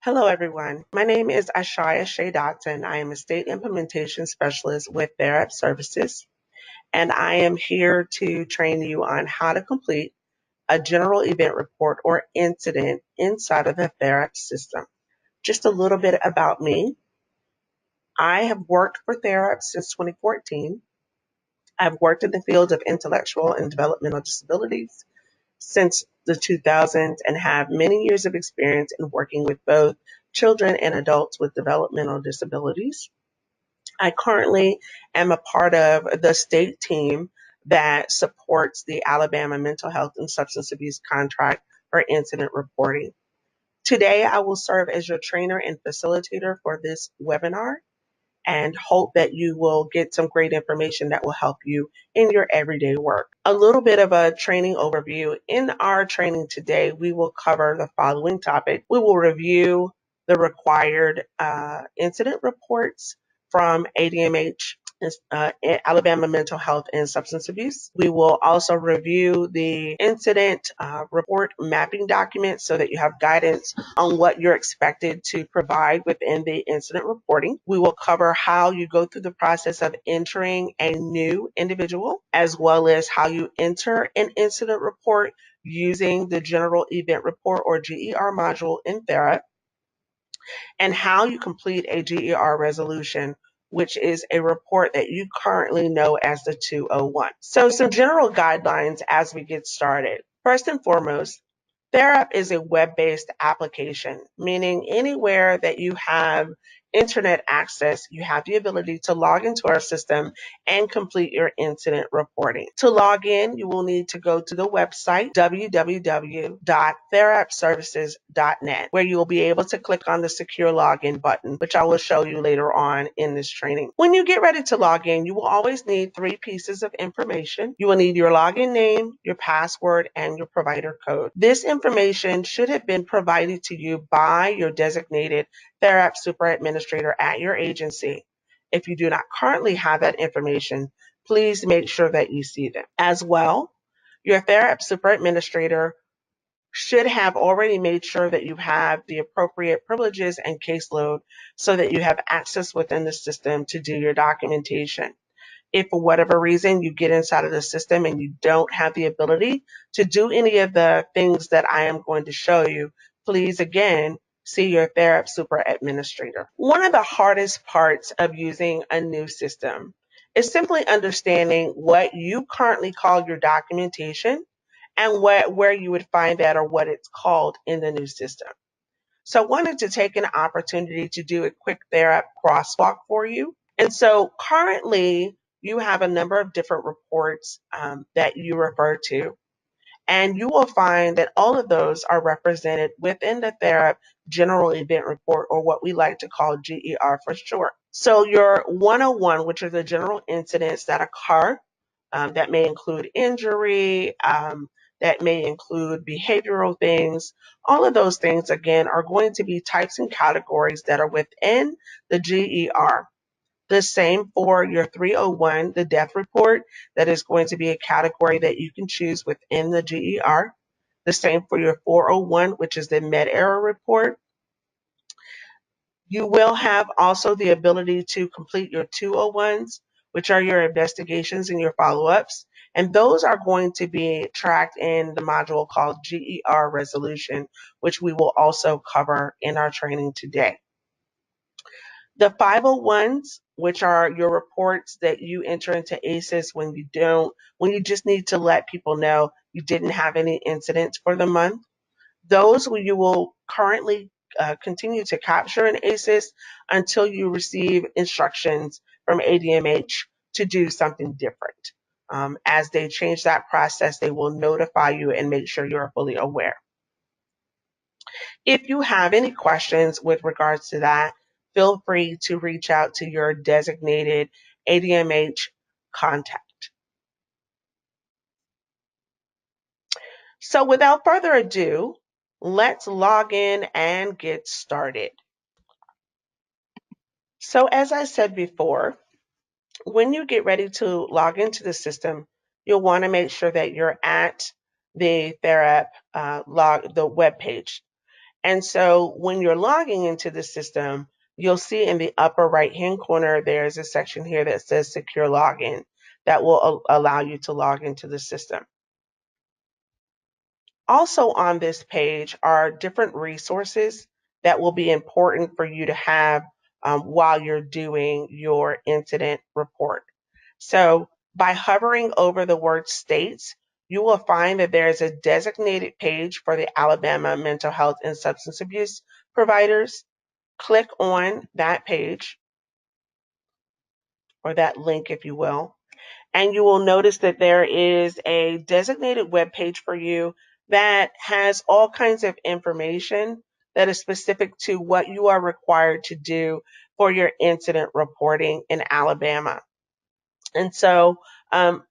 Hello, everyone. My name is Ashaya Shea Dotson. I am a state implementation specialist with Therap Services, and I am here to train you on how to complete a general event report or incident inside of the Therap system. Just a little bit about me. I have worked for Therap since 2014. I've worked in the field of intellectual and developmental disabilities since the 2000s and have many years of experience in working with both children and adults with developmental disabilities. I currently am a part of the state team that supports the Alabama Mental Health and Substance Abuse Contract for incident reporting. Today, I will serve as your trainer and facilitator for this webinar and hope that you will get some great information that will help you in your everyday work. A little bit of a training overview. In our training today, we will cover the following topic. We will review the required incident reports from ADMH, Alabama Mental Health and Substance Abuse. We will also review the incident report mapping document so that you have guidance on what you're expected to provide within the incident reporting. We will cover how you go through the process of entering a new individual, as well as how you enter an incident report using the General Event Report or GER module in Therap, and how you complete a GER resolution, which is a report that you currently know as the 201. So some general guidelines as we get started. First and foremost, Therap is a web-based application, meaning anywhere that you have internet access, you have the ability to log into our system and complete your incident reporting. To log in, you will need to go to the website www.therapservices.net, where you will be able to click on the secure login button, which I will show you later on in this training. When you get ready to log in, you will always need three pieces of information. You will need your login name, your password, and your provider code. This information should have been provided to you by your designated Therap Super Administrator at your agency. If you do not currently have that information, please make sure that you see them. As well, your Therap Super Administrator should have already made sure that you have the appropriate privileges and caseload so that you have access within the system to do your documentation. If for whatever reason you get inside of the system and you don't have the ability to do any of the things that I am going to show you, please again see your Therap Super Administrator. One of the hardest parts of using a new system is simply understanding what you currently call your documentation and where you would find that or what it's called in the new system. So I wanted to take an opportunity to do a quick Therap crosswalk for you. And so currently you have a number of different reports that you refer to. And you will find that all of those are represented within the Therap General Event Report, or what we like to call GER for short. So your 101, which are the general incidents that occur, that may include injury, that may include behavioral things. All of those things, again, are going to be types and categories that are within the GER. The same for your 301, the death report, that is going to be a category that you can choose within the GER. The same for your 401, which is the med error report. You will have also the ability to complete your 201s, which are your investigations and your follow-ups. And those are going to be tracked in the module called GER resolution, which we will also cover in our training today. The 501s, which are your reports that you enter into ACES when you just need to let people know you didn't have any incidents for the month. Those you will currently continue to capture in ACES until you receive instructions from ADMH to do something different. As they change that process, they will notify you and make sure you're fully aware. If you have any questions with regards to that, feel free to reach out to your designated ADMH contact. So without further ado, let's log in and get started. So as I said before, when you get ready to log into the system, you'll want to make sure that you're at the Therap the web page. And so when you're logging into the system, you'll see in the upper right-hand corner, there's a section here that says secure login that will allow you to log into the system. Also on this page are different resources that will be important for you to have while you're doing your incident report. So by hovering over the word states, you will find that there is a designated page for the Alabama mental health and substance abuse providers. Click on that page, or that link, if you will, and you will notice that there is a designated web page for you that has all kinds of information that is specific to what you are required to do for your incident reporting in Alabama. And so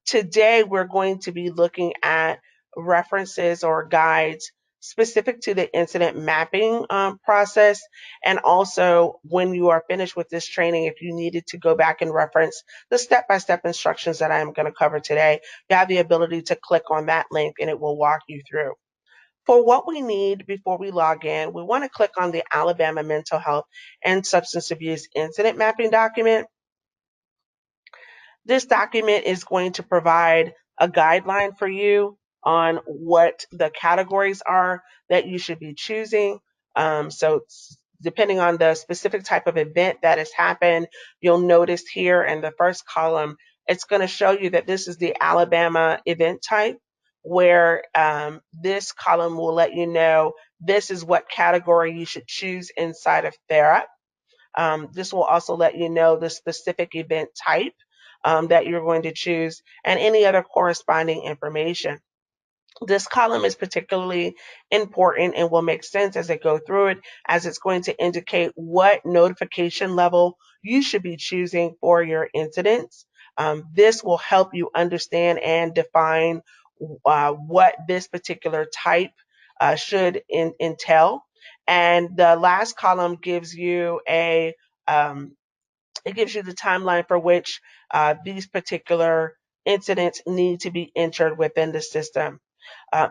today we're going to be looking at references or guides specific to the incident mapping process. And also, when you are finished with this training, if you needed to go back and reference the step-by-step instructions that I am going to cover today, you have the ability to click on that link and it will walk you through. For what we need before we log in, we want to click on the Alabama Mental Health and Substance Abuse Incident Mapping document. This document is going to provide a guideline for you on what the categories are that you should be choosing. So depending on the specific type of event that has happened, you'll notice here in the first column, it's going to show you that this is the Alabama event type, where this column will let you know this is what category you should choose inside of Therap. This will also let you know the specific event type that you're going to choose and any other corresponding information. This column is particularly important and will make sense as I go through it, as it's going to indicate what notification level you should be choosing for your incidents. This will help you understand and define what this particular type should entail. And the last column gives you it gives you the timeline for which these particular incidents need to be entered within the system.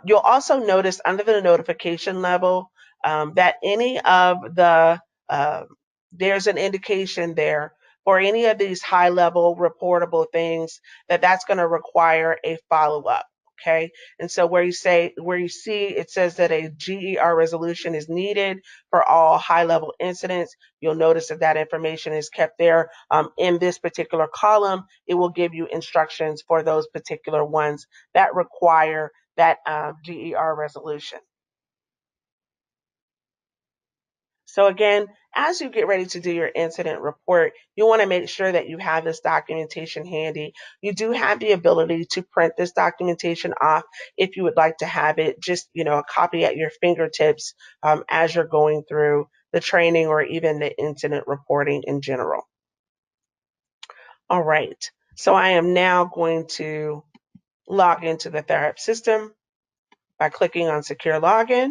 You'll also notice under the notification level that any of uh, there's an indication there for any of these high level reportable things that's going to require a follow up. Okay. And so where you see it says that a GER resolution is needed for all high level incidents, you'll notice that that information is kept there. In this particular column, it will give you instructions for those particular ones that require that GER resolution. So again, as you get ready to do your incident report, you want to make sure that you have this documentation handy. You do have the ability to print this documentation off if you would like to have it, just a copy at your fingertips as you're going through the training or even the incident reporting in general. All right, so I am now going to log into the Therap system by clicking on Secure Login,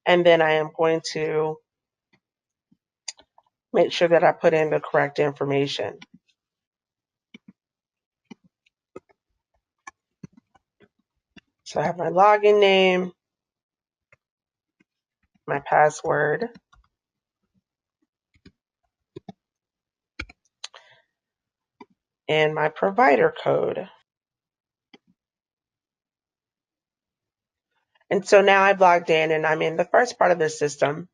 and then I am going to make sure that I put in the correct information. So I have my login name, my password, and my provider code. And so now I've logged in and I'm in the first part of the system.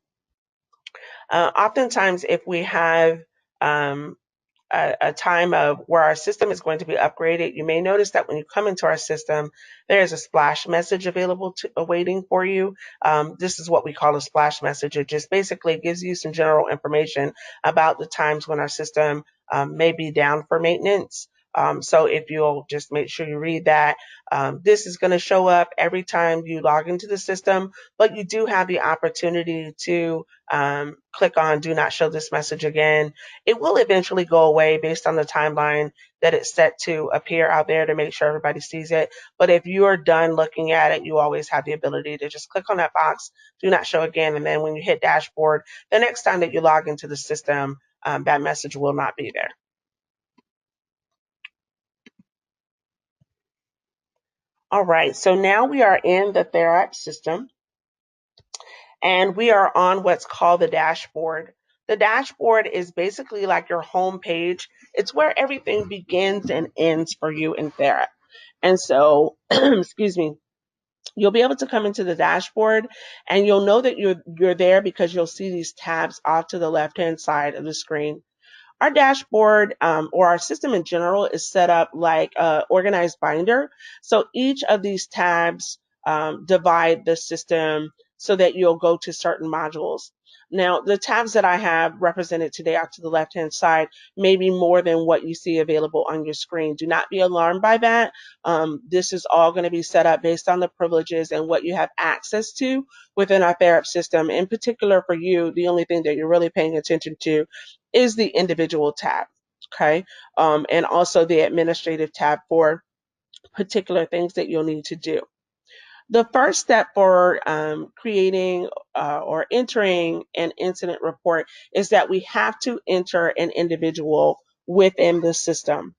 Oftentimes, if we have a time of where our system is going to be upgraded, you may notice that when you come into our system, there is a splash message available awaiting for you. This is what we call a splash message. It just basically gives you some general information about the times when our system may be down for maintenance. So if you'll just make sure you read that, this is going to show up every time you log into the system, but you do have the opportunity to click on Do Not Show This Message Again. It will eventually go away based on the timeline that it's set to appear out there to make sure everybody sees it. But if you're done looking at it, you always have the ability to just click on that box, Do Not Show Again, and then when you hit Dashboard, the next time that you log into the system, that message will not be there. All right, so now we are in the Therap system. and we are on what's called the dashboard. The dashboard is basically like your home page. It's where everything begins and ends for you in Therap. And so, excuse me, you'll be able to come into the dashboard and you'll know that you're there because you'll see these tabs off to the left-hand side of the screen. Our dashboard or our system in general is set up like an organized binder. So each of these tabs divide the system so that you'll go to certain modules. Now, the tabs that I have represented today out to the left-hand side may be more than what you see available on your screen. Do not be alarmed by that. This is all going to be set up based on the privileges and what you have access to within our Therap system. In particular for you, the only thing that you're really paying attention to is the individual tab, okay? And also the administrative tab for particular things that you'll need to do. The first step for creating or entering an incident report is that we have to enter an individual within the system.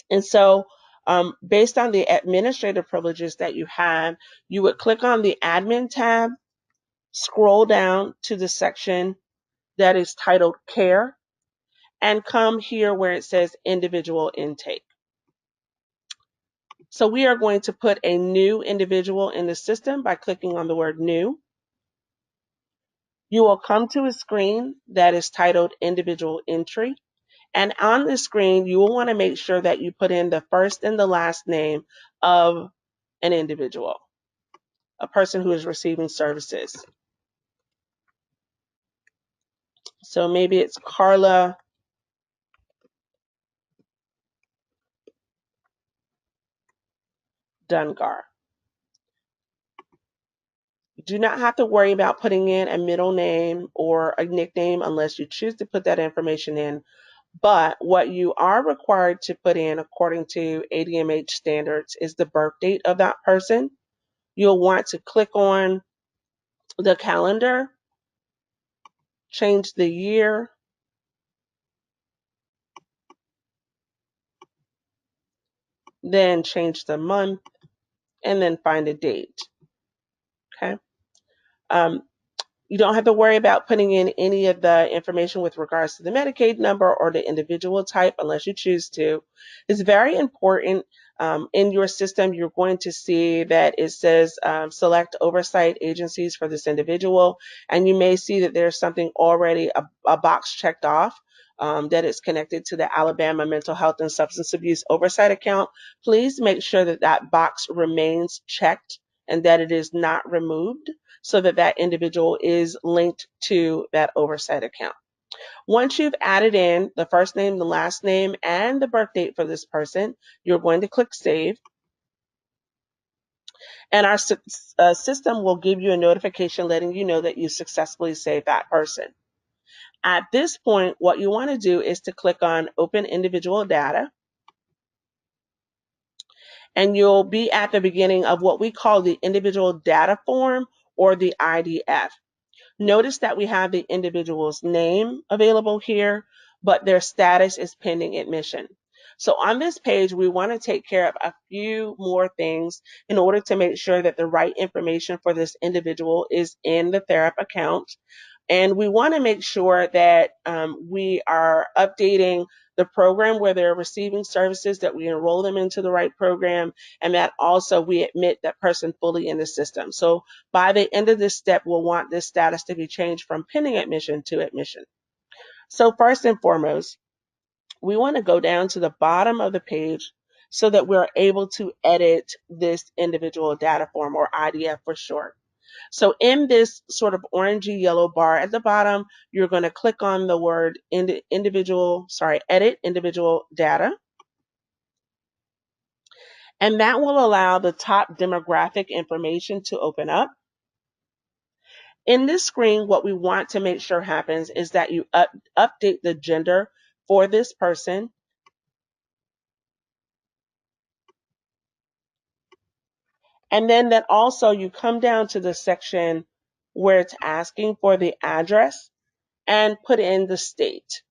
And so based on the administrative privileges that you have, you would click on the admin tab, scroll down to the section that is titled Care, and come here where it says individual intake. So we are going to put a new individual in the system by clicking on the word new. You will come to a screen that is titled individual entry. And on the screen, you will want to make sure that you put in the first and the last name of an individual, a person who is receiving services. So maybe it's Carla Dungar. You do not have to worry about putting in a middle name or a nickname unless you choose to put that information in. But what you are required to put in according to ADMH standards is the birth date of that person. You'll want to click on the calendar, change the year, then change the month, and then find a date. Okay. Um, You don't have to worry about putting in any of the information with regards to the Medicaid number or the individual type unless you choose to. It's very important. In your system, you're going to see that it says select oversight agencies for this individual, and you may see that there's something already, a box checked off that is connected to the Alabama Mental Health and Substance Abuse Oversight account. Please make sure that that box remains checked and that it is not removed, so that that individual is linked to that oversight account. Once you've added in the first name, the last name, and the birth date for this person, you're going to click Save. And our system will give you a notification letting you know that you successfully saved that person. At this point, what you want to do is to click on Open Individual Data. And you'll be at the beginning of what we call the Individual Data Form or the IDF. Notice that we have the individual's name available here, but their status is pending admission. So on this page, we want to take care of a few more things in order to make sure that the right information for this individual is in the Therap account. And we want to make sure that we are updating the program where they're receiving services, that we enroll them into the right program, and that also we admit that person fully in the system. So by the end of this step, we'll want this status to be changed from pending admission to admission. So first and foremost, we want to go down to the bottom of the page so that we're able to edit this individual data form, or IDF for short. So in this sort of orangey yellow bar at the bottom, you're going to click on the word edit individual data. And that will allow the top demographic information to open up. In this screen, what we want to make sure happens is that you update the gender for this person. And then that also you come down to the section where it's asking for the address and put in the state.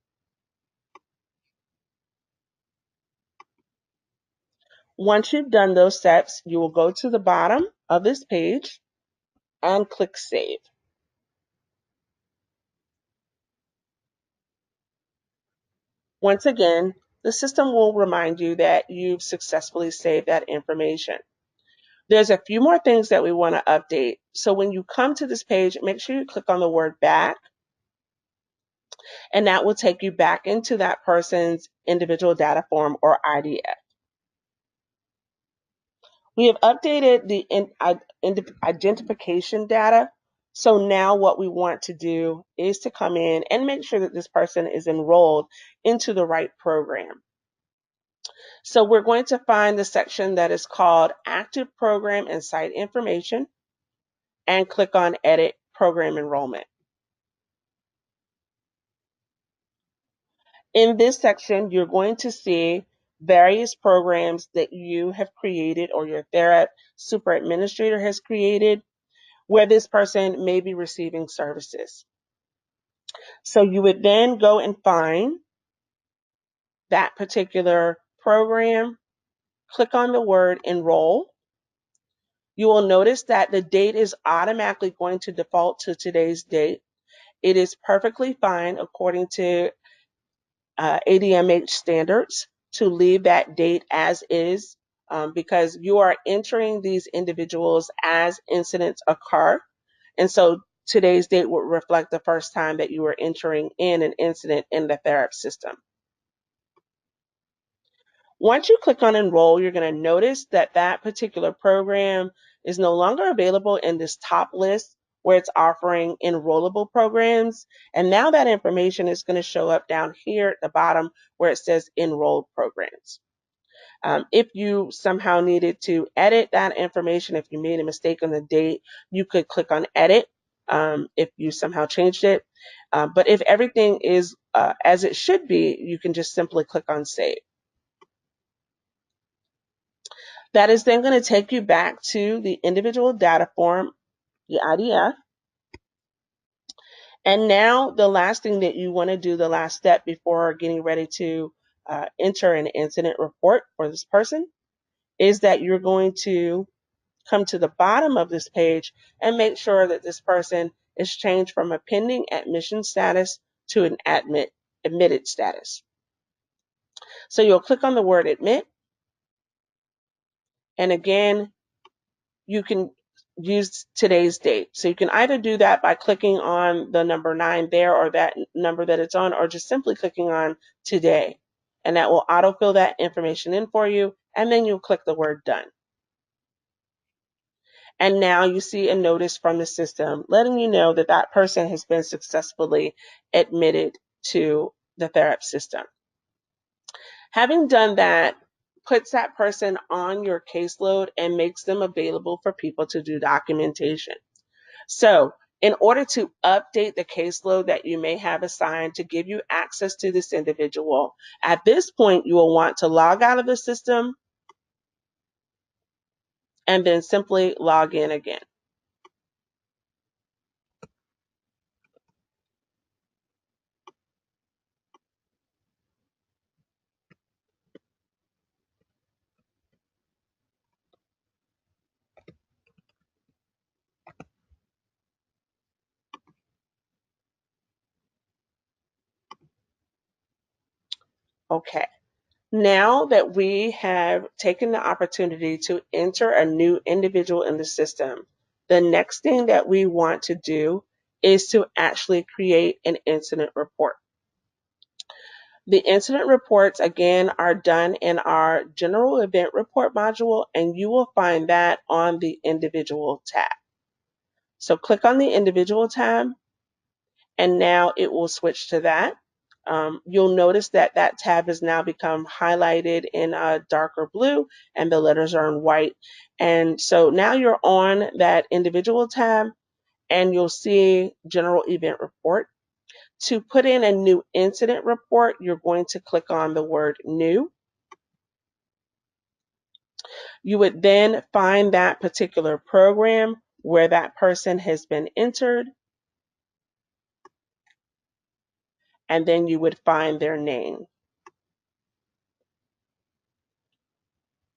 Once you've done those steps, you will go to the bottom of this page and click Save. Once again, the system will remind you that you've successfully saved that information. There's a few more things that we want to update. So when you come to this page, make sure you click on the word back, and that will take you back into that person's individual data form or IDF. We have updated the identification data. So now what we want to do is to come in and make sure that this person is enrolled into the right program. So we're going to find the section that is called Active Program and Site Information and click on Edit Program Enrollment. In this section, you're going to see various programs that you have created or your Therap super administrator has created where this person may be receiving services. So you would then go and find that particular program, click on the word enroll. You will notice that the date is automatically going to default to today's date. It is perfectly fine according to ADMH standards to leave that date as is because you are entering these individuals as incidents occur. And so today's date would reflect the first time that you were entering in an incident in the Therap system. Once you click on enroll, you're going to notice that that particular program is no longer available in this top list where it's offering enrollable programs. And now that information is going to show up down here at the bottom where it says enrolled programs. If you somehow needed to edit that information, if you made a mistake on the date, you could click on edit if you somehow changed it. But if everything is as it should be, you can just simply click on save. That is then going to take you back to the individual data form, the IDF. And now the last thing that you want to do, the last step before getting ready to enter an incident report for this person, is that you're going to come to the bottom of this page and make sure that this person is changed from a pending admission status to an admitted status. So you'll click on the word admit. And again, you can use today's date. So you can either do that by clicking on the number 9 there or that number that it's on, or just simply clicking on today. And that will autofill that information in for you. And then you'll click the word done. And now you see a notice from the system letting you know that that person has been successfully admitted to the Therap system. Having done that, puts that person on your caseload and makes them available for people to do documentation. So in order to update the caseload that you may have assigned to give you access to this individual, at this point, you will want to log out of the system and then simply log in again. Okay. Now that we have taken the opportunity to enter a new individual in the system, the next thing that we want to do is to actually create an incident report. The incident reports, again, are done in our general event report module, and you will find that on the individual tab. So click on the individual tab, and now it will switch to that. You'll notice that that tab has now become highlighted in a darker blue and the letters are in white. And so now you're on that individual tab and you'll see general event report. To put in a new incident report, you're going to click on the word new. You would then find that particular program where that person has been entered, and then you would find their name.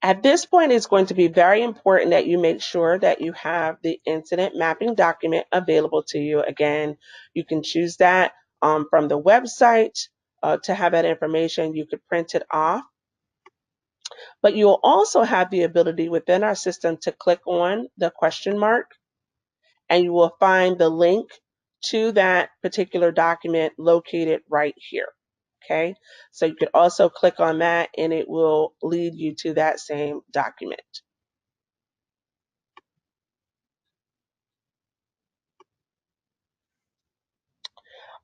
At this point, it's going to be very important that you make sure that you have the incident mapping document available to you. Again, you can choose that from the website, to have that information, you could print it off. But you'll also have the ability within our system to click on the question mark, and you will find the link to that particular document located right here. Okay, so you could also click on that and it will lead you to that same document.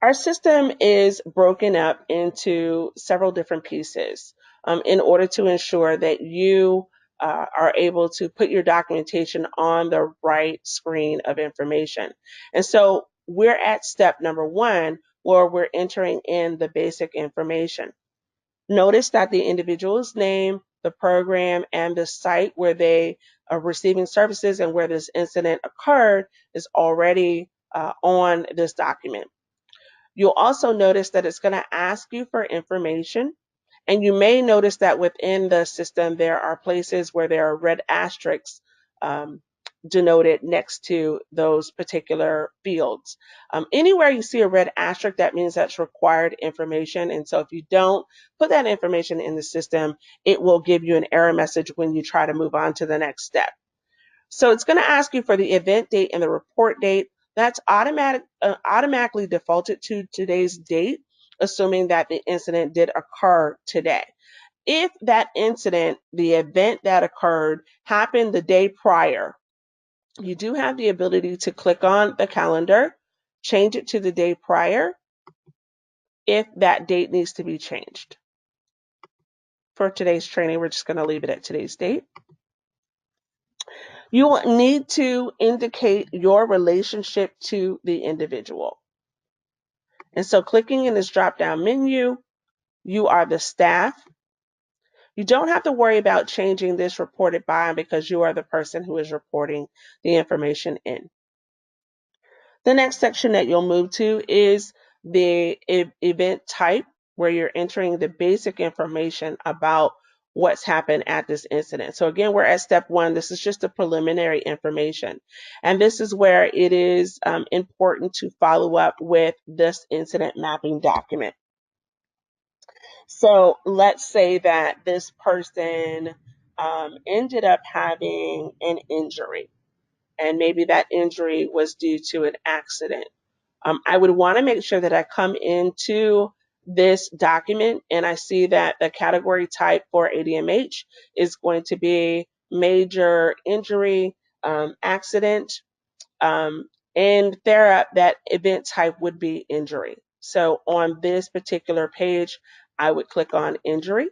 Our system is broken up into several different pieces in order to ensure that you are able to put your documentation on the right screen of information. And so we're at step number 1, where we're entering in the basic information. Notice that the individual's name, the program, and the site where they are receiving services and where this incident occurred is already on this document. You'll also notice that it's going to ask you for information. And you may notice that within the system, there are places where there are red asterisks denoted next to those particular fields. Anywhere you see a red asterisk, that means that's required information. And so if you don't put that information in the system, it will give you an error message when you try to move on to the next step. So it's going to ask you for the event date and the report date. That's automatically defaulted to today's date, assuming that the incident did occur today. If that incident, the event that occurred, happened the day prior, you do have the ability to click on the calendar, change it to the day prior if that date needs to be changed. For today's training, we're just going to leave it at today's date. You will need to indicate your relationship to the individual. And so clicking in this drop-down menu, you are the staff. You don't have to worry about changing this reported by because you are the person who is reporting the information in. The next section that you'll move to is the event type, where you're entering the basic information about what's happened at this incident. So again, we're at step 1. This is just the preliminary information. And this is where it is important to follow up with this incident mapping document. So let's say that this person ended up having an injury, and maybe that injury was due to an accident. I would want to make sure that I come into this document and I see that the category type for ADMH is going to be major injury, accident, and Therap, that event type would be injury. So on this particular page, I would click on injury.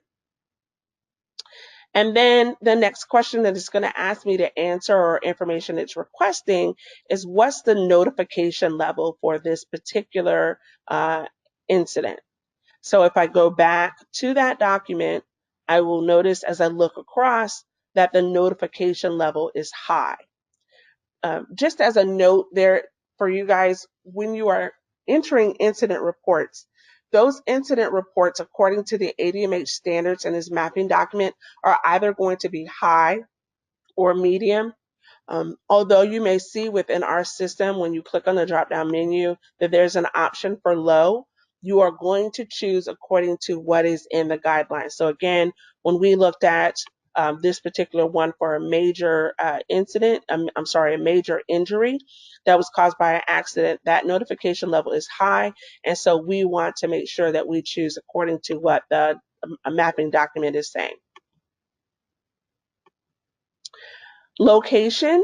And then the next question that it's going to ask me to answer, or information it's requesting, is what's the notification level for this particular incident. So if I go back to that document, I will notice as I look across that the notification level is high. Just as a note there for you guys, when you are entering incident reports, those incident reports, according to the ADMH standards and this mapping document, are either going to be high or medium. Although you may see within our system, when you click on the drop-down menu, that there's an option for low, you are going to choose according to what is in the guidelines. So again, when we looked at this particular one for a major incident, a major injury that was caused by an accident, that notification level is high. And so we want to make sure that we choose according to what the mapping document is saying. Location,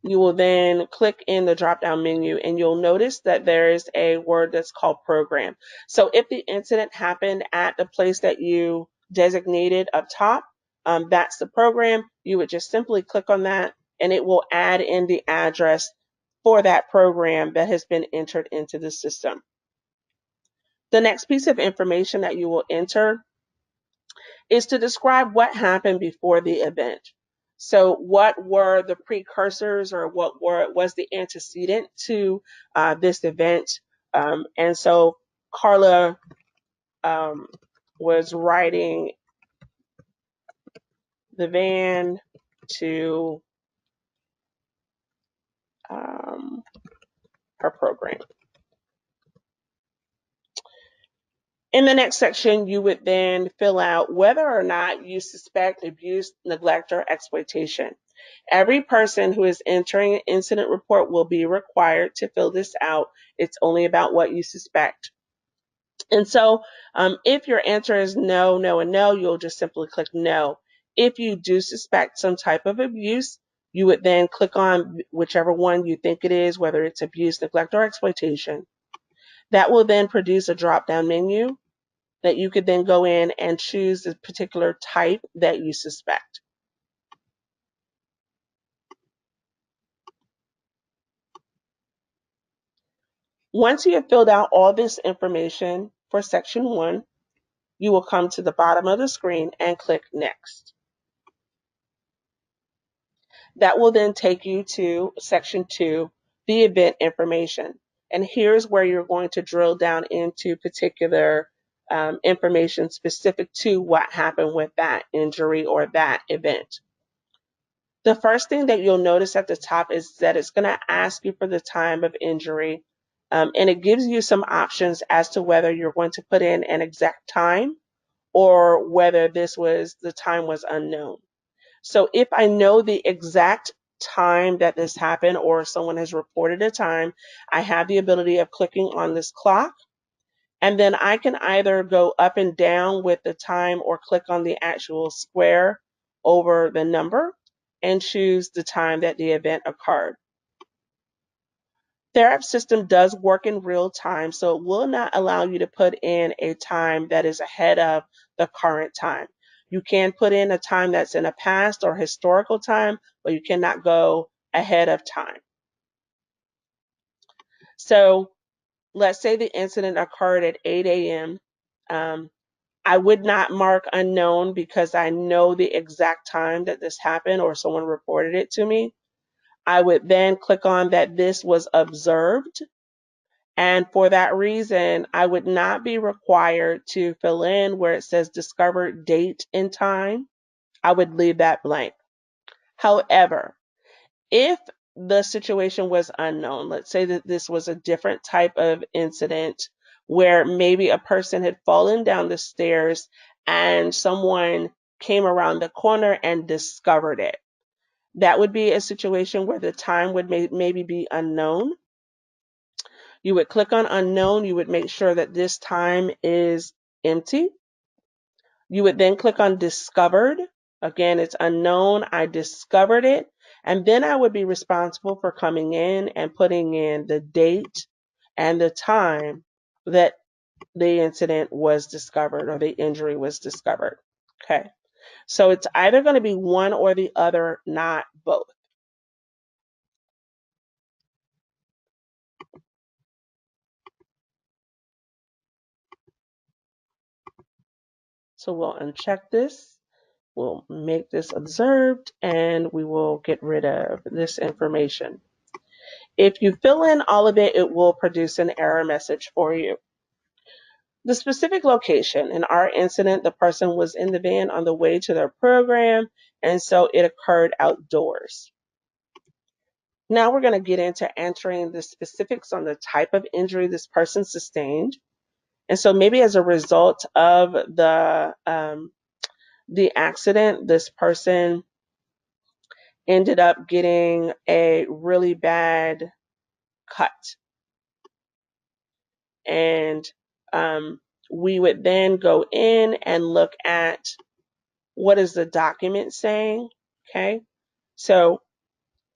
you will then click in the drop-down menu and you'll notice that there is a word that's called program. So if the incident happened at the place that you designated up top, that's the program. You would just simply click on that and it will add in the address for that program that has been entered into the system. The next piece of information that you will enter is to describe what happened before the event. So what were the precursors, or what was the antecedent to this event? And so Carla was riding the van to her program. In the next section, you would then fill out whether or not you suspect abuse, neglect, or exploitation. Every person who is entering an incident report will be required to fill this out. It's only about what you suspect. And so if your answer is no, no, and no, you'll just simply click no. If you do suspect some type of abuse, you would then click on whichever one you think it is, whether it's abuse, neglect, or exploitation. That will then produce a drop-down menu that you could then go in and choose the particular type that you suspect. Once you have filled out all this information for section 1, you will come to the bottom of the screen and click Next. That will then take you to section 2, the event information. And here's where you're going to drill down into particular information specific to what happened with that injury or that event. The first thing that you'll notice at the top is that it's going to ask you for the time of injury, and it gives you some options as to whether you're going to put in an exact time or whether the time was unknown. So if I know the exact time that this happened or someone has reported a time, I have the ability of clicking on this clock, and then I can either go up and down with the time or click on the actual square over the number and choose the time that the event occurred. Therap system does work in real time, so it will not allow you to put in a time that is ahead of the current time. You can put in a time that's in a past or historical time, but you cannot go ahead of time. So let's say the incident occurred at 8 a.m. I would not mark unknown because I know the exact time that this happened or someone reported it to me. I would then click on that this was observed. And for that reason, I would not be required to fill in where it says discovered date and time. I would leave that blank. However, if the situation was unknown, let's say that this was a different type of incident where maybe a person had fallen down the stairs and someone came around the corner and discovered it. That would be a situation where the time would maybe be unknown. You would click on unknown. You would make sure that this time is empty. You would then click on discovered. Again, it's unknown. I discovered it. And then I would be responsible for coming in and putting in the date and the time that the incident was discovered or the injury was discovered. Okay. So it's either going to be one or the other, not both. So we'll uncheck this. We'll make this observed and we will get rid of this information. If you fill in all of it, it will produce an error message for you. The specific location. In our incident, the person was in the van on the way to their program, and so it occurred outdoors. Now we're going to get into answering the specifics on the type of injury this person sustained. And so maybe as a result of the accident, this person ended up getting a really bad cut. And we would then go in and look at what is the document saying. Okay. So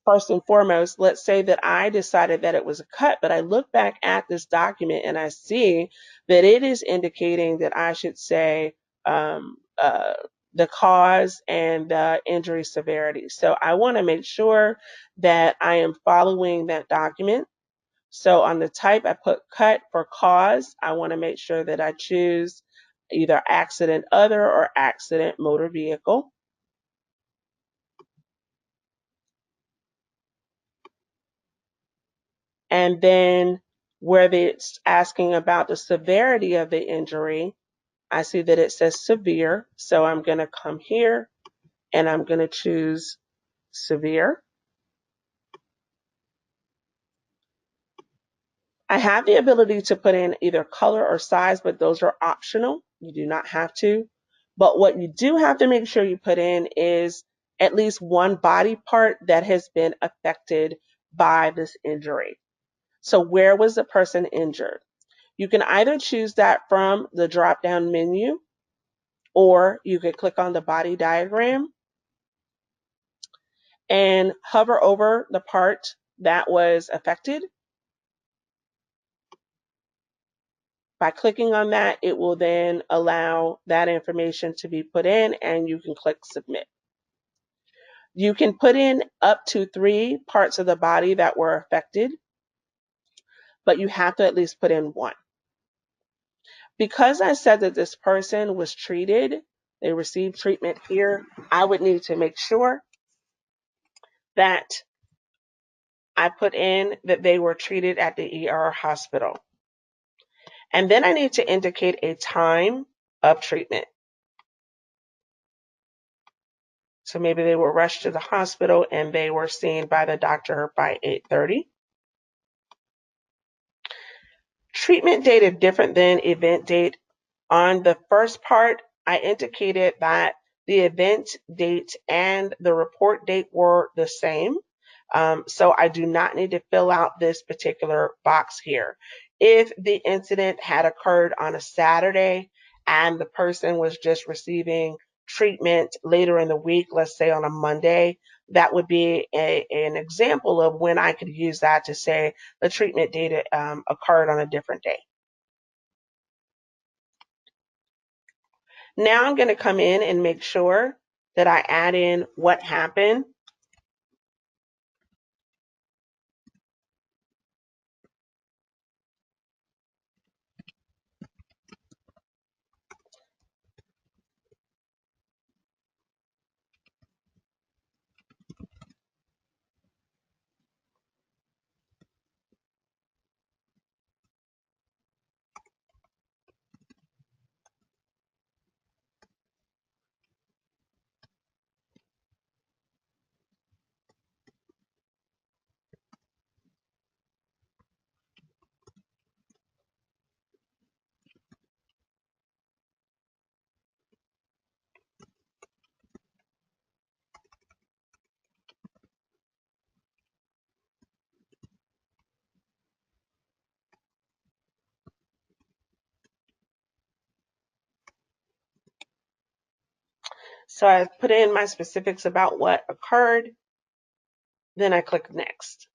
first and foremost, let's say that I decided that it was a cut, but I look back at this document and I see that it is indicating that I should say the cause and the injury severity. So I want to make sure that I am following that document. So on the type, I put cut. For cause, I want to make sure that I choose either accident other or accident motor vehicle. And then where it's asking about the severity of the injury, I see that it says severe. So I'm going to come here and I'm going to choose severe. I have the ability to put in either color or size, but those are optional. You do not have to. But what you do have to make sure you put in is at least one body part that has been affected by this injury. So where was the person injured? You can either choose that from the drop down menu, or you could click on the body diagram and hover over the part that was affected. By clicking on that, it will then allow that information to be put in and you can click submit. You can put in up to 3 parts of the body that were affected, but you have to at least put in 1. Because I said that this person was treated, they received treatment here, I would need to make sure that I put in that they were treated at the ER hospital. And then I need to indicate a time of treatment. So maybe they were rushed to the hospital and they were seen by the doctor by 8:30. Treatment date is different than event date. On the first part, I indicated that the event date and the report date were the same. So I do not need to fill out this particular box here. If the incident had occurred on a Saturday and the person was just receiving treatment later in the week, let's say on a Monday, that would be an example of when I could use that to say the treatment date occurred on a different day. Now I'm going to come in and make sure that I add in what happened. So I put in my specifics about what occurred. Then I click next.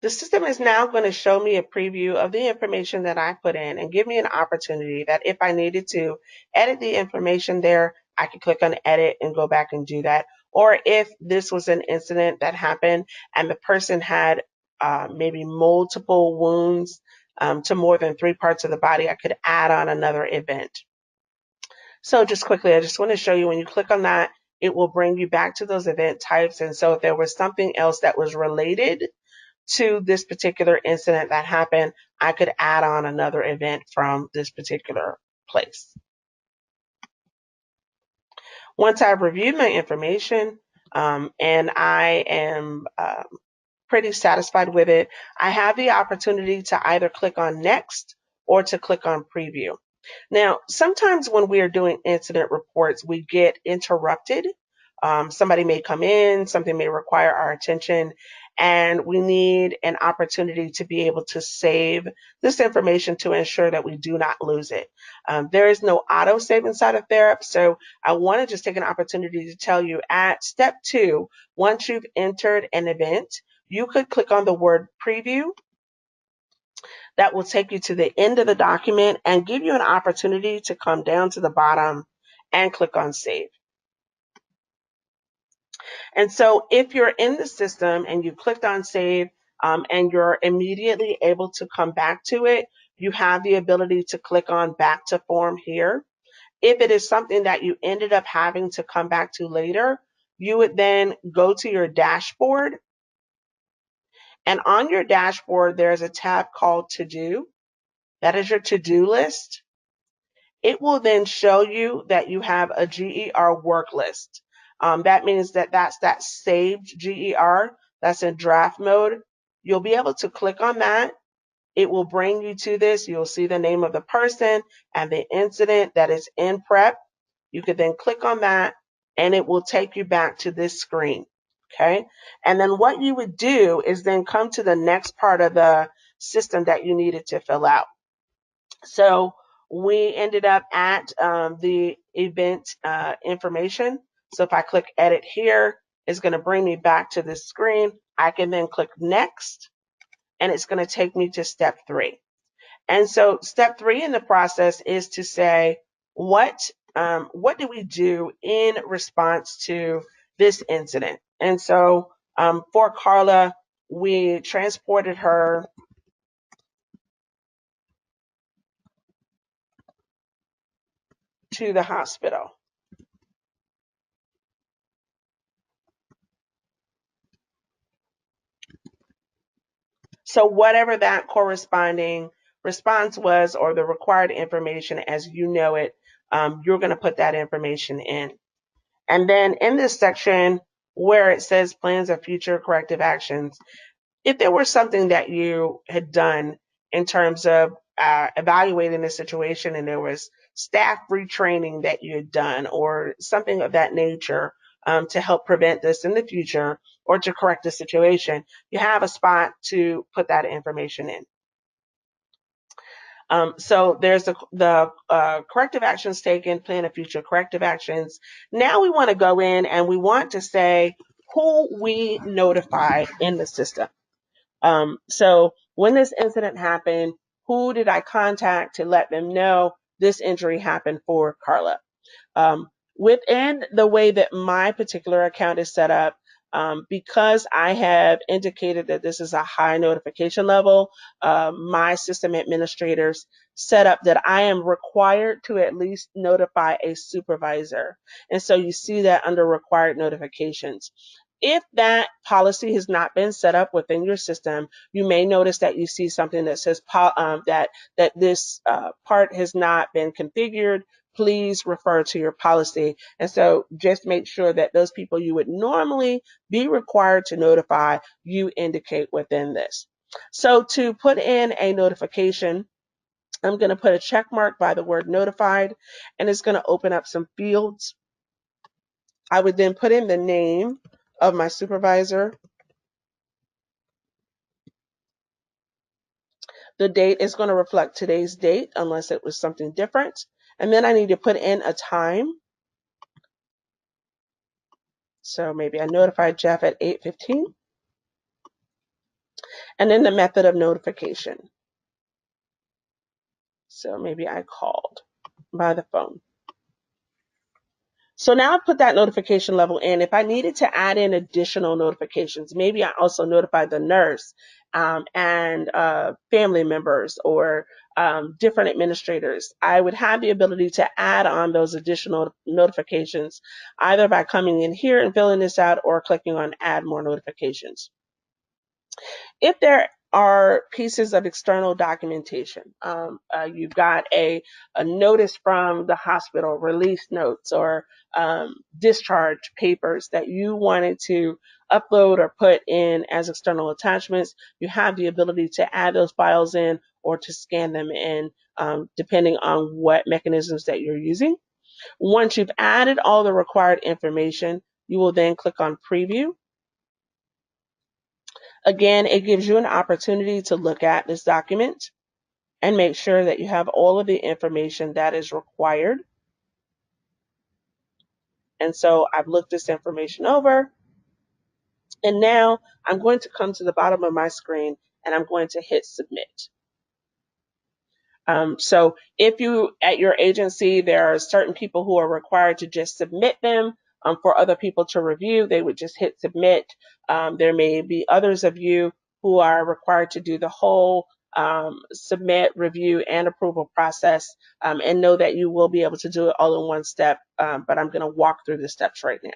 The system is now going to show me a preview of the information that I put in and give me an opportunity that if I needed to edit the information there, I could click on edit and go back and do that. Or if this was an incident that happened and the person had maybe multiple wounds to more than 3 parts of the body, I could add on another event. So just quickly, I just want to show you when you click on that, it will bring you back to those event types. And so if there was something else that was related to this particular incident that happened, I could add on another event from this particular place. Once I've reviewed my information and I am pretty satisfied with it, I have the opportunity to either click on next or to click on preview. Now, sometimes when we are doing incident reports, we get interrupted. Somebody may come in, something may require our attention, and we need an opportunity to be able to save this information to ensure that we do not lose it. There is no auto save inside of Therap, so I want to just take an opportunity to tell you at step 2, once you've entered an event, you could click on the word preview. That will take you to the end of the document and give you an opportunity to come down to the bottom and click on save. And so if you're in the system and you clicked on save and you're immediately able to come back to it, you have the ability to click on back to form here. If it is something that you ended up having to come back to later, you would then go to your dashboard. And on your dashboard, there's a tab called To Do. That is your to-do list. It will then show you that you have a GER work list. That means that that's that saved GER that's in draft mode. You'll be able to click on that. It will bring you to this. You'll see the name of the person and the incident that is in prep. You could then click on that and it will take you back to this screen. Okay. And then what you would do is then come to the next part of the system that you needed to fill out. So we ended up at the event information. So if I click edit here, it's going to bring me back to this screen. I can then click next and it's going to take me to step 3. And so step 3 in the process is to say, what do we do in response to this incident? And so for Carla, we transported her to the hospital. So whatever that corresponding response was or the required information as you know it, you're going to put that information in. And then in this section where it says plans of future corrective actions, if there was something that you had done in terms of evaluating the situation and there was staff retraining that you had done or something of that nature to help prevent this in the future or to correct the situation, you have a spot to put that information in. So there's the corrective actions taken, plan of future corrective actions. Now we want to go in and we want to say who we notify in the system. So when this incident happened, who did I contact to let them know this injury happened for Carla? Within the way that my particular account is set up, because I have indicated that this is a high notification level, my system administrators set up that I am required to at least notify a supervisor. And so you see that under required notifications. If that policy has not been set up within your system, you may notice that you see something that says that this part has not been configured. Please refer to your policy. And so just make sure that those people you would normally be required to notify, you indicate within this. So to put in a notification, I'm going to put a check mark by the word notified, and it's going to open up some fields. I would then put in the name of my supervisor. The date is going to reflect today's date unless it was something different. And then I need to put in a time. So maybe I notified Jeff at 8:15. And then the method of notification. So maybe I called by the phone. So now I put that notification level in. If I needed to add in additional notifications, maybe I also notified the nurse and family members or different administrators. I would have the ability to add on those additional notifications either by coming in here and filling this out or clicking on add more notifications. If there are pieces of external documentation, you've got a notice from the hospital, release notes, or discharge papers that you wanted to upload or put in as external attachments, you have the ability to add those files in or to scan them in, depending on what mechanisms that you're using. Once you've added all the required information, you will then click on preview. Again, it gives you an opportunity to look at this document and make sure that you have all of the information that is required. And so I've looked this information over. And now I'm going to come to the bottom of my screen and I'm going to hit submit. So if you, at your agency, there are certain people who are required to just submit them for other people to review, they would just hit submit. There may be others of you who are required to do the whole submit, review, and approval process, and know that you will be able to do it all in one step, but I'm going to walk through the steps right now.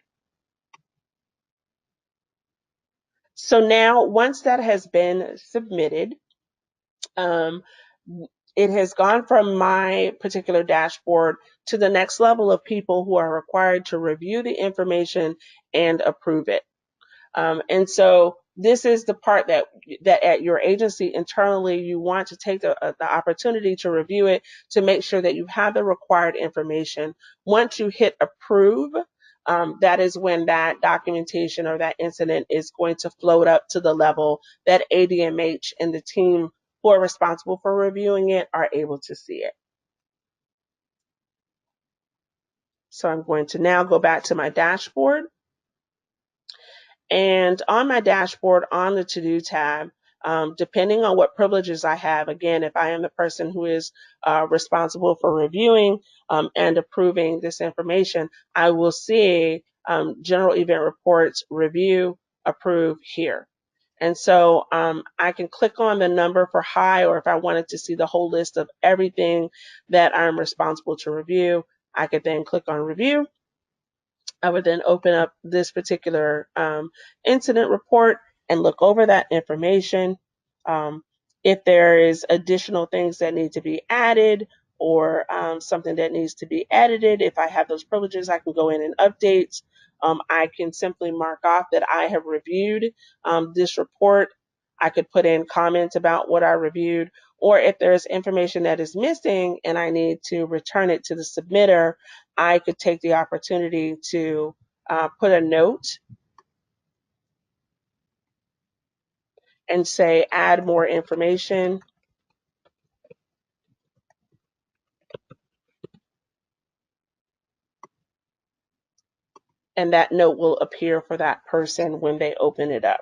So now, once that has been submitted, it has gone from my particular dashboard to the next level of people who are required to review the information and approve it. And so this is the part that at your agency internally you want to take the opportunity to review it to make sure that you have the required information. Once you hit approve, that is when that documentation or that incident is going to float up to the level that ADMH and the team who are responsible for reviewing it are able to see it. So I'm going to now go back to my dashboard. And on my dashboard, on the to-do tab, depending on what privileges I have, again, if I am the person who is responsible for reviewing and approving this information, I will see general event reports, review, approve here. And so I can click on the number for high, or if I wanted to see the whole list of everything that I'm responsible to review, I could then click on review. I would then open up this particular incident report and look over that information. Um, if there is additional things that need to be added or something that needs to be edited, if I have those privileges, I can go in and update. I can simply mark off that I have reviewed this report. I could put in comments about what I reviewed, or if there's information that is missing and I need to return it to the submitter, I could take the opportunity to put a note and say, add more information. And that note will appear for that person when they open it up.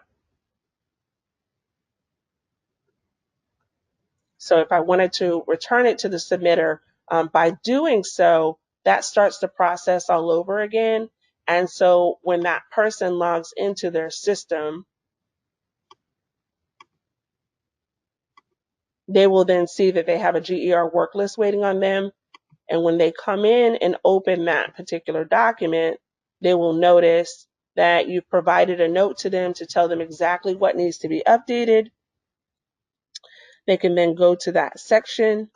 So if I wanted to return it to the submitter, by doing so, that starts the process all over again. And so when that person logs into their system, they will then see that they have a GER work list waiting on them. And when they come in and open that particular document, they will notice that you've provided a note to them to tell them exactly what needs to be updated. They can then go to that section,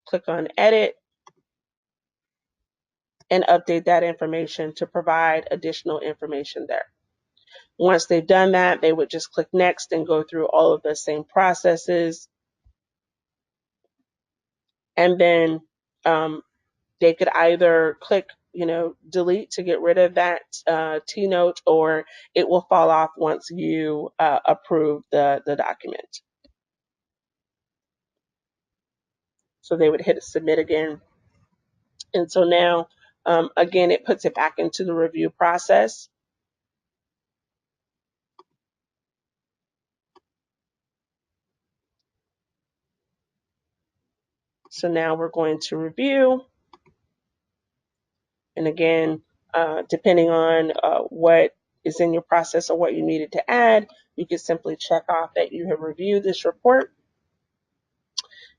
click on edit, and update that information to provide additional information there. Once they've done that, they would just click next and go through all of the same processes. And then they could either click, delete to get rid of that T note, or it will fall off once you approve the document. So they would hit submit again. And so now, again, it puts it back into the review process. So now we're going to review. And again, depending on what is in your process or what you needed to add, you can simply check off that you have reviewed this report.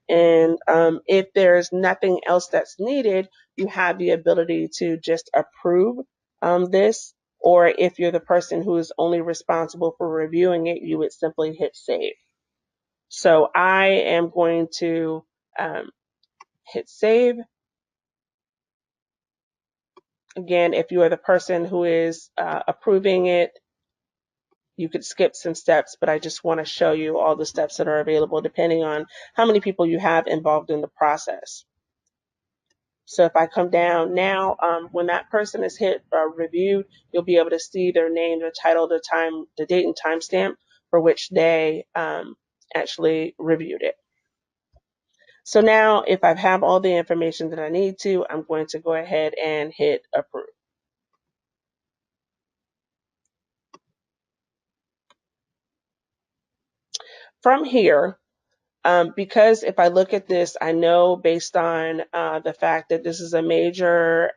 And if there's nothing else that's needed, you have the ability to just approve this. Or if you're the person who is only responsible for reviewing it, you would simply hit save. So I am going to hit save. Again, if you are the person who is approving it, you could skip some steps, but I just want to show you all the steps that are available depending on how many people you have involved in the process. So if I come down now, when that person is hit reviewed, you'll be able to see their name, their title, the time, the date and timestamp for which they actually reviewed it. So now if I have all the information that I need to, I'm going to go ahead and hit approve. From here, because if I look at this, I know based on the fact that this is a major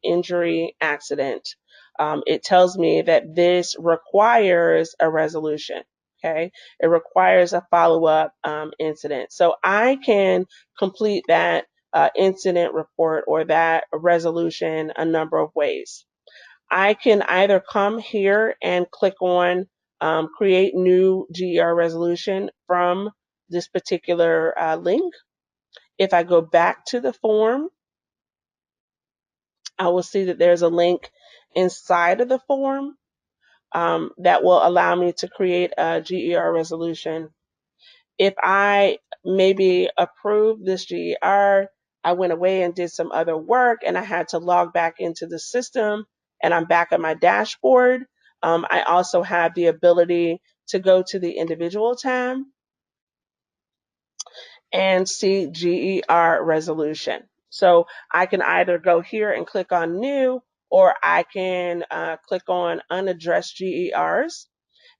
injury accident, it tells me that this requires a resolution. Okay, it requires a follow-up incident. So I can complete that incident report or that resolution a number of ways. I can either come here and click on create new GER resolution from this particular link. If I go back to the form, I will see that there's a link inside of the form. that will allow me to create a GER resolution. If I maybe approved this GER, I went away and did some other work and I had to log back into the system and I'm back at my dashboard. I also have the ability to go to the individual tab and see GER resolution. So I can either go here and click on new, or I can click on unaddressed GERs.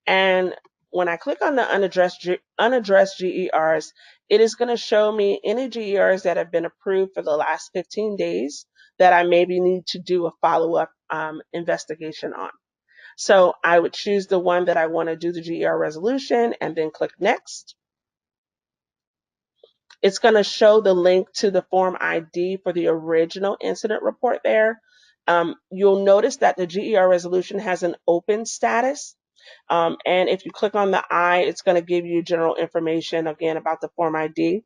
And when I click on the unaddressed GERs, it is going to show me any GERs that have been approved for the last 15 days that I maybe need to do a follow-up investigation on. So I would choose the one that I want to do the GER resolution and then click next. It's going to show the link to the form ID for the original incident report there. You'll notice that the GER resolution has an open status. And if you click on the I, it's going to give you general information again about the form ID.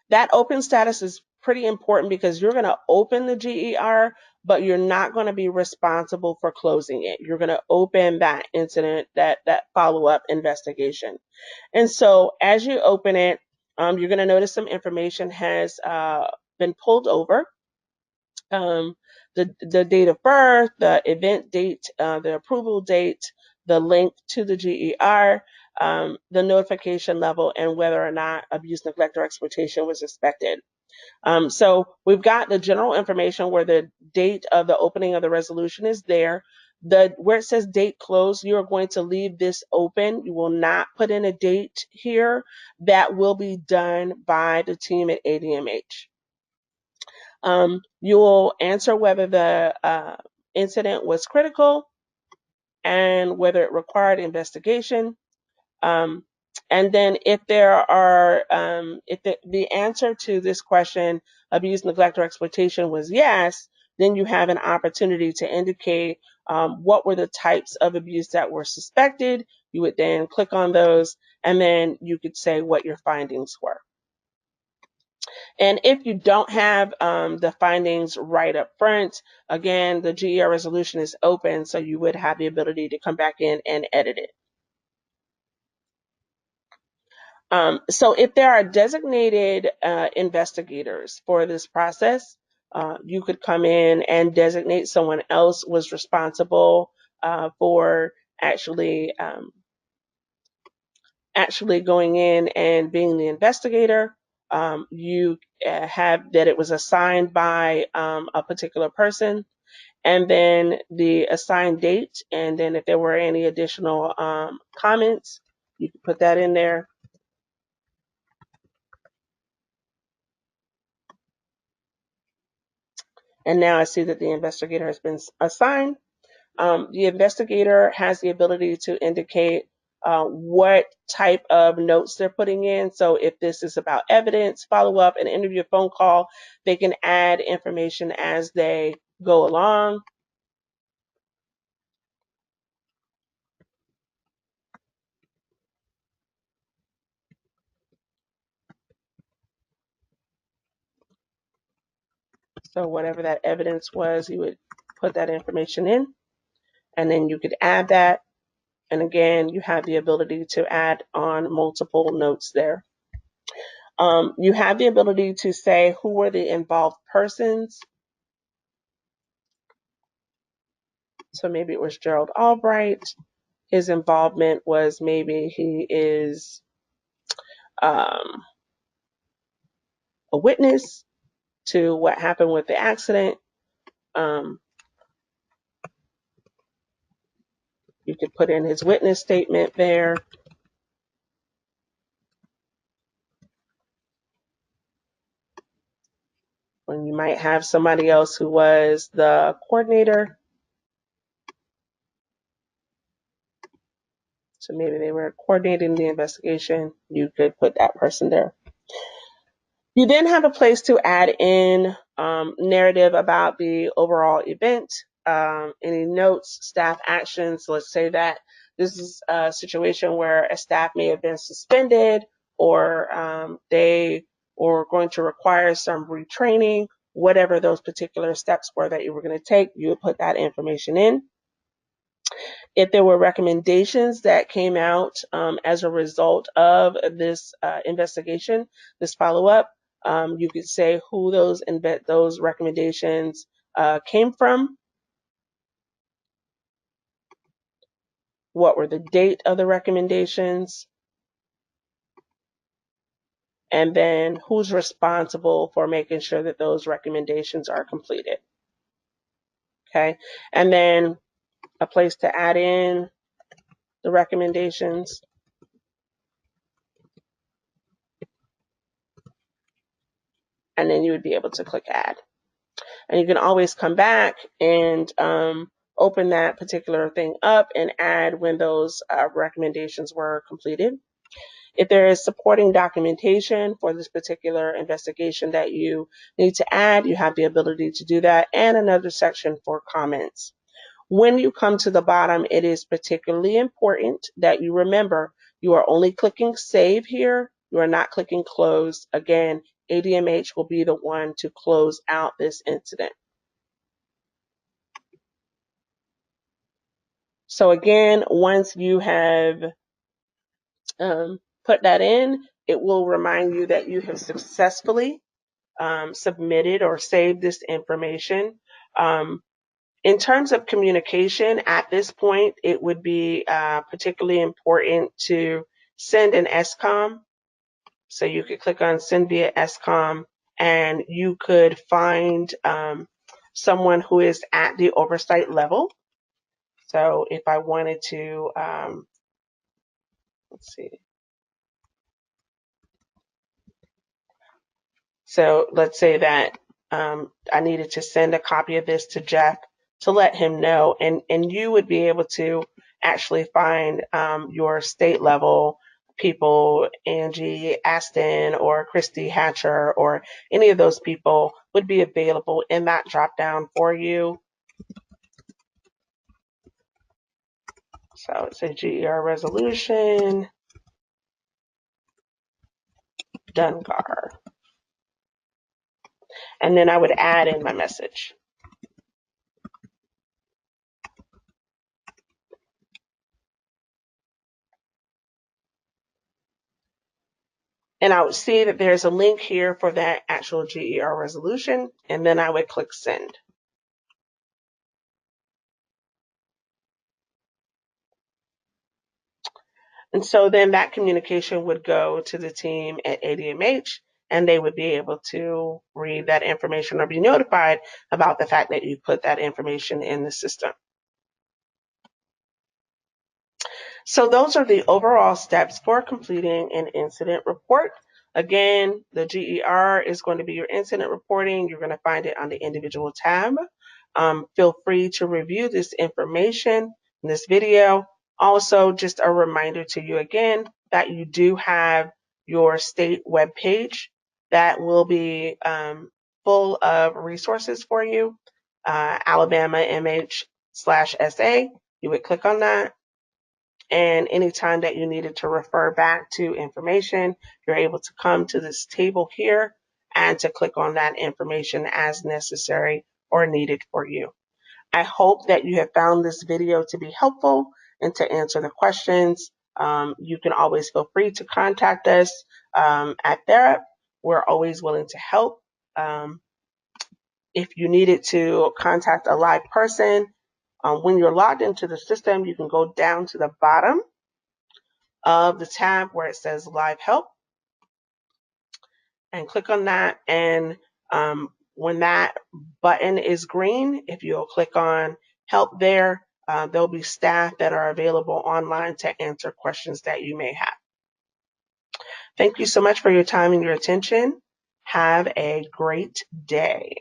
That open status is pretty important because you're going to open the GER, but you're not going to be responsible for closing it. You're going to open that incident, that follow-up investigation. And so as you open it, you're going to notice some information has been pulled over. The date of birth, the event date, the approval date, the link to the GER, the notification level, and whether or not abuse, neglect, or exploitation was suspected. So we've got the general information where the date of the opening of the resolution is there. Where it says date closed, you're going to leave this open. You will not put in a date here. That will be done by the team at ADMH. You will answer whether the incident was critical and whether it required investigation. And then if there are, if the answer to this question, abuse, neglect, or exploitation was yes, then you have an opportunity to indicate what were the types of abuse that were suspected. You would then click on those, and then you could say what your findings were. And if you don't have the findings right up front, again, the GER resolution is open, so you would have the ability to come back in and edit it. So if there are designated investigators for this process, you could come in and designate someone else was responsible for actually going in and being the investigator. You have that it was assigned by a particular person, and then the assigned date, and then if there were any additional comments, you can put that in there. And now I see that the investigator has been assigned. The investigator has the ability to indicate what type of notes they're putting in. So if this is about evidence, follow-up, an interview, phone call, they can add information as they go along. So whatever that evidence was, you would put that information in, and then you could add that. And again, you have the ability to add on multiple notes there. You have the ability to say who were the involved persons. So maybe it was Gerald Albright. His involvement was maybe he is a witness to what happened with the accident. You could put in his witness statement there. When you might have somebody else who was the coordinator. So maybe they were coordinating the investigation. You could put that person there. You then have a place to add in narrative about the overall event, any notes, staff actions. Let's say that this is a situation where a staff may have been suspended, or they are going to require some retraining. whatever those particular steps were that you were going to take, you would put that information in. If there were recommendations that came out as a result of this investigation, this follow-up, you could say who those recommendations came from, what were the date of the recommendations, and then who's responsible for making sure that those recommendations are completed. Okay, and then a place to add in the recommendations. And then you would be able to click add. And you can always come back and open that particular thing up and add when those recommendations were completed. If there is supporting documentation for this particular investigation that you need to add, you have the ability to do that, and another section for comments. When you come to the bottom, it is particularly important that you remember you are only clicking save here. You are not clicking close. Again, ADMH will be the one to close out this incident. So again, once you have put that in, it will remind you that you have successfully submitted or saved this information. In terms of communication, at this point, it would be particularly important to send an SCOM. So you could click on send via SCOM, and you could find someone who is at the oversight level. So if I wanted to, let's see. So let's say that I needed to send a copy of this to Jeff to let him know, and you would be able to actually find your state level people, Angie Aston or Christy Hatcher or any of those people would be available in that drop down for you. So it's a GER resolution, Dungar. And then I would add in my message. And I would see that there's a link here for that actual GER resolution, and then I would click send. And so then that communication would go to the team at ADMH, and they would be able to read that information or be notified about the fact that you put that information in the system. So those are the overall steps for completing an incident report. Again, the GER is going to be your incident reporting. You're going to find it on the individual tab. Feel free to review this information in this video. Also, just a reminder to you again that you do have your state webpage that will be full of resources for you. Alabama MH/SA. You would click on that. And anytime that you needed to refer back to information, you're able to come to this table here and to click on that information as necessary or needed for you. I hope that you have found this video to be helpful and to answer the questions. You can always feel free to contact us at Therap. We're always willing to help. If you needed to contact a live person, when you're logged into the system, you can go down to the bottom of the tab where it says live help and click on that. And when that button is green, if you'll click on help there, there'll be staff that are available online to answer questions that you may have. Thank you so much for your time and your attention. Have a great day.